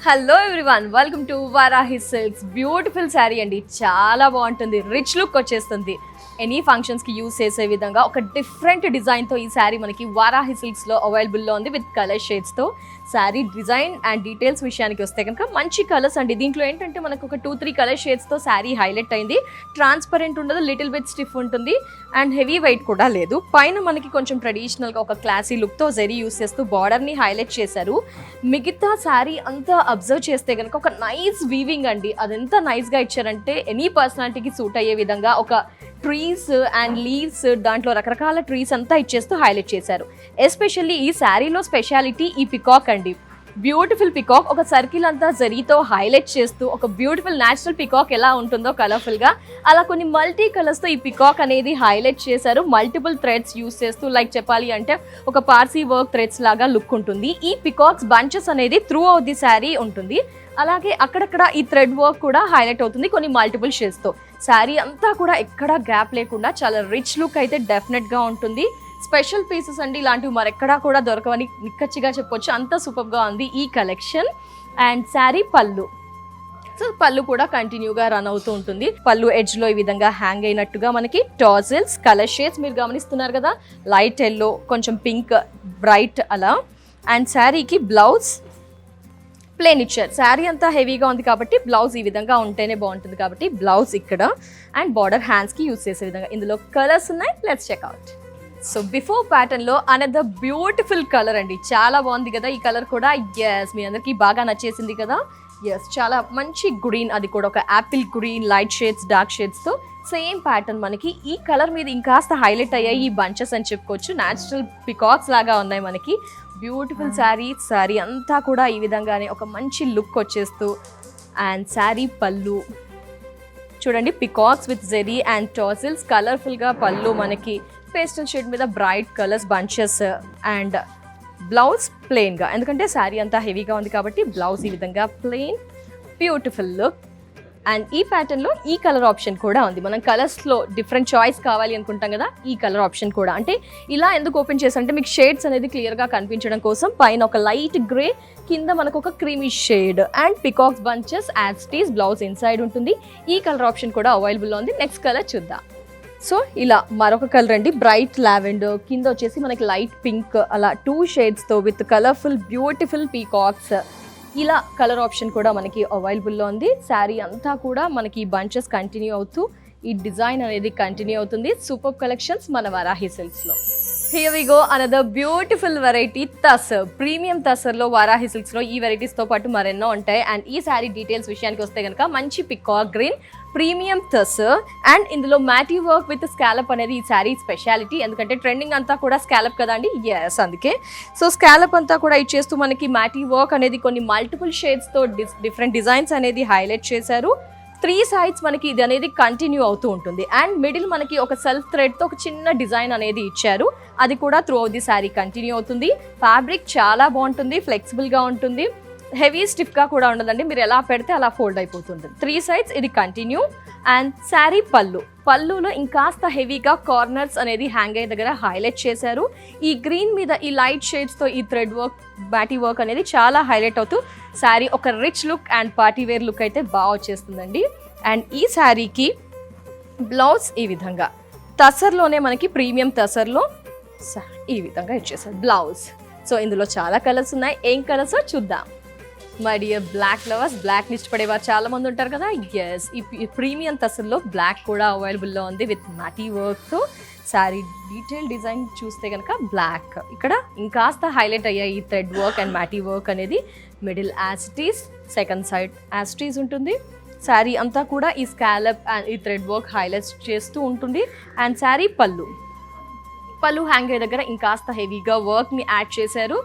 Hello everyone, welcome to Varahi silks. Beautiful sari అండి, చాలా బాగుంటుంది, రిచ్ లుక్ వచ్చేస్తుంది. ఎనీ ఫంక్షన్స్కి యూజ్ చేసే విధంగా ఒక డిఫరెంట్ డిజైన్తో ఈ శారీ మనకి వారాహి సిల్క్స్లో అవైలబుల్లో ఉంది విత్ కలర్ షేడ్స్తో. శారీ డిజైన్ అండ్ డీటెయిల్స్ విషయానికి వస్తే కనుక మంచి కలర్స్ అండి. దీంట్లో ఏంటంటే మనకు ఒక 2-3 కలర్ షేడ్స్తో శారీ హైలైట్ అయింది. ట్రాన్స్పరెంట్ ఉండదు, లిటిల్ బిట్ స్టిఫ్ ఉంటుంది అండ్ హెవీ వెయిట్ కూడా లేదు. పైన మనకి కొంచెం ట్రెడిషనల్గా ఒక క్లాసీ లుక్తో జరీ యూస్ చేస్తూ బార్డర్ని హైలైట్ చేశారు. మిగతా శారీ అంతా అబ్జర్వ్ చేస్తే కనుక ఒక నైస్ వీవింగ్ అండి. అదెంత నైస్గా ఇచ్చారంటే ఎనీ పర్సనాలిటీకి సూట్ అయ్యే విధంగా ఒక ట్రీస్ అండ్ లీవ్స్, దాంట్లో రకరకాల ట్రీస్ అంతా ఇచ్చేస్తూ హైలైట్ చేశారు. ఎస్పెషల్లీ ఈ శారీలో స్పెషాలిటీ ఈ పికాక్ అండి. బ్యూటిఫుల్ పికాక్ ఒక సర్కిల్ అంతా జరీతో హైలైట్ చేస్తూ ఒక బ్యూటిఫుల్ న్యాచురల్ పికాక్ ఎలా ఉంటుందో కలర్ఫుల్గా, అలా కొన్ని మల్టీ కలర్స్తో ఈ పికాక్ అనేది హైలైట్ చేశారు. మల్టిపుల్ థ్రెడ్స్ యూస్ చేస్తూ, లైక్ చెప్పాలి అంటే ఒక పార్సీ వర్క్ థ్రెడ్స్ లాగా లుక్ ఉంటుంది. ఈ పికాక్స్ బంచెస్ అనేది త్రూ అవుట్ ది శారీ ఉంటుంది. అలాగే అక్కడక్కడ ఈ థ్రెడ్ వర్క్ కూడా హైలైట్ అవుతుంది కొన్ని మల్టిపుల్ షేడ్స్తో. శారీ అంతా కూడా ఎక్కడా గ్యాప్ లేకుండా చాలా రిచ్ లుక్ అయితే డెఫినెట్గా ఉంటుంది. స్పెషల్ పీసెస్ అండి, ఇలాంటివి మరెక్కడా కూడా దొరకవని నిక్కచ్చిగా చెప్పొచ్చు, అంత సూపర్గా ఉంది ఈ కలెక్షన్. అండ్ శారీ పళ్ళు, సో పళ్ళు కూడా కంటిన్యూగా రన్ అవుతూ ఉంటుంది. పళ్ళు ఎడ్జ్లో ఈ విధంగా హ్యాంగ్ అయినట్టుగా మనకి టాజిల్స్, కలర్ షేడ్స్ మీరు గమనిస్తున్నారు కదా, లైట్ ఎల్లో, కొంచెం పింక్, బ్రైట్ అలా. అండ్ శారీకి బ్లౌజ్ ప్లేన్ ఇచ్చారు. శారీ అంతా హెవీగా ఉంది కాబట్టి బ్లౌజ్ ఈ విధంగా ఉంటేనే బాగుంటుంది కాబట్టి బ్లౌజ్ ఇక్కడ. అండ్ బార్డర్ హ్యాండ్స్కి యూజ్ చేసే విధంగా ఇందులో కలర్స్ ఉన్నాయి, లెట్స్ చెక్అవుట్. సో బిఫోర్ ప్యాటర్న్లో అనదర్ బ్యూటిఫుల్ కలర్ అండి, చాలా బాగుంది కదా ఈ కలర్ కూడా. ఎస్, మీ అందరికీ బాగా నచ్చేసింది కదా. ఎస్, చాలా మంచి గ్రీన్, అది కూడా ఒక apple green, light shades, dark షేడ్స్తో సేమ్ ప్యాటర్న్. మనకి ఈ కలర్ మీద ఇంకాస్త హైలైట్ అయ్యాయి ఈ బంచెస్ అని చెప్పుకోవచ్చు. న్యాచురల్ పికాక్స్ లాగా ఉన్నాయి మనకి. బ్యూటిఫుల్ శారీ అంతా కూడా ఈ విధంగానే ఒక మంచి లుక్ వచ్చేస్తూ. అండ్ శారీ పళ్ళు చూడండి, peacocks with zari and tassels, కలర్ఫుల్గా పళ్ళు మనకి పేస్టల్ షేడ్ మీద bright colours bunches. And blouse ప్లెయిన్గా, ఎందుకంటే శారీ అంతా హెవీగా ఉంది కాబట్టి బ్లౌజ్ ఈ విధంగా ప్లెయిన్, బ్యూటిఫుల్ లుక్. అండ్ ఈ ప్యాటర్న్లో ఈ కలర్ ఆప్షన్ కూడా ఉంది. మనం కలర్స్లో డిఫరెంట్ చాయిస్ కావాలి అనుకుంటాం కదా, ఈ కలర్ ఆప్షన్ కూడా. అంటే ఇలా ఎందుకు ఓపెన్ చేసారంటే మీకు షేడ్స్ అనేది క్లియర్గా కనిపించడం కోసం. పైన ఒక లైట్ గ్రే, కింద మనకు ఒక creamy shade and peacocks bunches as tees, blouse inside ఉంటుంది. ఈ కలర్ ఆప్షన్ కూడా అవైలబుల్లో ఉంది. నెక్స్ట్ కలర్ చూద్దాం. సో ఇలా మరొక కలర్ అండి, బ్రైట్ లావెండర్, కింద వచ్చేసి మనకి లైట్ పింక్, అలా 2 షేడ్స్తో విత్ కలర్ఫుల్ బ్యూటిఫుల్ పీకాక్స్. ఇలా కలర్ ఆప్షన్ కూడా మనకి అవైలబుల్లో ఉంది. శారీ అంతా కూడా మనకి బంచెస్ కంటిన్యూ అవుతూ ఈ డిజైన్ అనేది కంటిన్యూ అవుతుంది. సూపర్ కలెక్షన్స్ మన వారాహి సిల్క్స్లో. Here we go, another beautiful variety tussar. Premium తసర్లో వారాహి సిల్క్స్లో ఈ వెరైటీస్తో పాటు మరెన్నో ఉంటాయి. అండ్ ఈ శారీ డీటెయిల్స్ విషయానికి వస్తే కనుక మంచి peacock green premium tussar and ఇందులో మ్యాటీ వర్క్ విత్ స్కాలప్ అనేది ఈ శారీ స్పెషాలిటీ. ఎందుకంటే ట్రెండింగ్ అంతా కూడా స్కాలప్ కదా అండి. ఎస్, అందుకే సో స్కాలప్ అంతా కూడా ఇచ్చేస్తూ మనకి మ్యాటీ వర్క్ అనేది కొన్ని మల్టిపుల్ షేడ్స్తో డిఫరెంట్ డిజైన్స్ అనేది హైలైట్ చేశారు. 3 సైడ్స్ మనకి ఇది అనేది కంటిన్యూ అవుతూ ఉంటుంది. అండ్ మిడిల్ మనకి ఒక సెల్ఫ్ థ్రెడ్తో ఒక చిన్న డిజైన్ అనేది ఇచ్చారు, అది కూడా through out the sari continue అవుతుంది. ఫ్యాబ్రిక్ చాలా బాగుంటుంది, ఫ్లెక్సిబుల్గా ఉంటుంది, హెవీ స్టిఫ్గా కూడా ఉండదండి. మీరు ఎలా పెడితే అలా ఫోల్డ్ అయిపోతుంది. 3 సైడ్స్ ఇది కంటిన్యూ. అండ్ శారీ పళ్ళులో ఇంకాస్త హెవీగా కార్నర్స్ అనేది హ్యాంగ్ అయ్యే దగ్గర హైలైట్ చేశారు. ఈ గ్రీన్ మీద ఈ లైట్ షేడ్స్తో ఈ థ్రెడ్ వర్క్, బ్యాటీ వర్క్ అనేది చాలా హైలైట్ అవుతూ శారీ ఒక rich look and party wear look అయితే బాగా వచ్చేస్తుందండి. అండ్ ఈ శారీకి బ్లౌజ్ ఈ విధంగా తసర్లోనే మనకి ప్రీమియం తసర్లో ఈ విధంగా ఇచ్చేసారు బ్లౌజ్. సో ఇందులో చాలా కలర్స్ ఉన్నాయి, ఏం కలర్సో చూద్దాం. My dear black lovers, black ఇష్టపడేవారు చాలా మంది ఉంటారు కదా. ఎస్, ఈ ప్రీమియం తసర్లో బ్లాక్ కూడా అవైలబుల్లో ఉంది విత్ మ్యాటీ వర్క్తో. శారీ డీటెయిల్ డిజైన్ చూస్తే కనుక బ్లాక్, ఇక్కడ ఇంకాస్త హైలైట్ అయ్యాయి ఈ థ్రెడ్ వర్క్ అండ్ మ్యాటీ వర్క్ అనేది. మిడిల్ యాస్టీస్, సెకండ్ సైడ్ యాస్టీస్ ఉంటుంది. శారీ అంతా కూడా ఈ స్కాలప్ అండ్ ఈ థ్రెడ్ వర్క్ హైలైట్ చేస్తూ ఉంటుంది. అండ్ శారీ పళ్ళు హ్యాంగ్ అయ్యే దగ్గర ఇంకాస్త హెవీగా వర్క్ని యాడ్ చేశారు.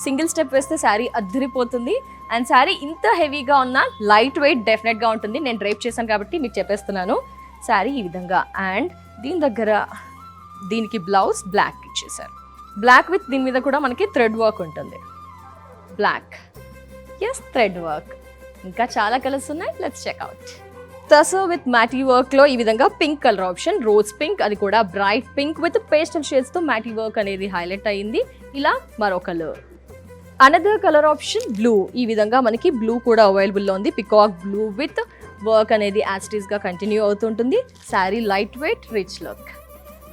సింగిల్ స్టెప్ వేస్తే శారీ అద్దరిపోతుంది. అండ్ శారీ ఇంత హెవీగా ఉన్న లైట్ వెయిట్ డెఫినెట్గా ఉంటుంది. నేను డ్రైప్ చేశాను కాబట్టి మీకు చెప్పేస్తున్నాను. శారీ ఈ విధంగా అండ్ దీని దగ్గర దీనికి బ్లౌజ్ బ్లాక్ ఇచ్చేసారు. బ్లాక్ విత్ దీని మీద కూడా మనకి థ్రెడ్ వర్క్ ఉంటుంది. Black, yes, thread work. ఇంకా చాలా కలర్స్ ఉన్నాయి, లెట్స్ చెక్అవుట్. తసర్ విత్ మ్యాటీ వర్క్లో ఈ విధంగా pink colour option, rose pink, అది కూడా బ్రైట్ పింక్ విత్ పేస్టల్ షేడ్స్తో మ్యాటీ వర్క్ అనేది హైలైట్ అయ్యింది. ఇలా మరో colour another colour option blue. ఈ విధంగా మనకి బ్లూ కూడా అవైలబుల్లో ఉంది. పికాక్ బ్లూ విత్ వర్క్ అనేది యాస్టీస్ గా కంటిన్యూ అవుతుంటుంది. Sari light weight, rich look.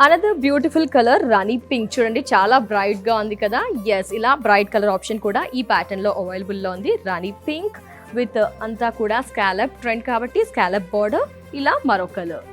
Another beautiful colour rani pink. చూడండి చాలా బ్రైట్ గా ఉంది కదా. ఎస్, ఇలా బ్రైట్ కలర్ ఆప్షన్ కూడా ఈ ప్యాటర్న్ లో అవైలబుల్ లో ఉంది. రాణి పింక్ విత్ అంతా కూడా స్కాలప్ ట్రెండ్ కాబట్టి స్కాలప్ బార్డర్. ఇలా మరో కలర్.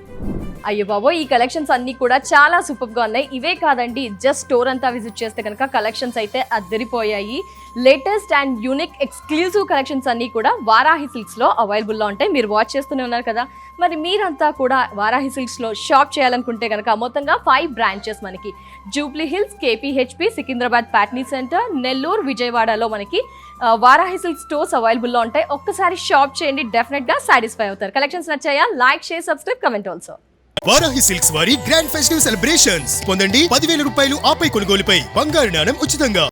అయ్యో బాబో, ఈ కలెక్షన్స్ అన్ని కూడా చాలా సూపర్ గా ఉన్నాయి. ఇవే కాదండి, జస్ట్ స్టోర్ అంతా విజిట్ చేస్తే కనుక కలెక్షన్స్ అయితే అద్దరిపోయాయి. Latest and unique exclusive collections అన్ని కూడా వారాహి సిల్క్స్ లో అవైలబుల్ లో ఉంటాయి. మీరు వాచ్ చేస్తూనే ఉన్నారు కదా. మరి మీరంతా కూడా వారాహి సిల్క్స్ లో షాప్ చేయాలనుకుంటే కనుక మొత్తంగా 5 బ్రాంచెస్ మనకి Jubilee Hills, KPHB, Secunderabad Patny centre, Nellore, విజయవాడలో మనకి వారాహి సిల్క్ స్టోర్స్ అవైలబుల్ లో ఉంటాయి. ఒక్కసారి షాప్ చేయండి, డెఫినెట్ గా సాటిస్ఫై అవుతారు. కలెక్షన్స్ నచ్చాయా? Like, share, subscribe, comment also. Varahi silks వారి గ్రాండ్ ఫెస్టివ్ సెలబ్రేషన్స్ పొందండి 10,000 రూపాయలు ఆపై కొనుగోలుపై బంగారు నాణెం ఉచితంగా.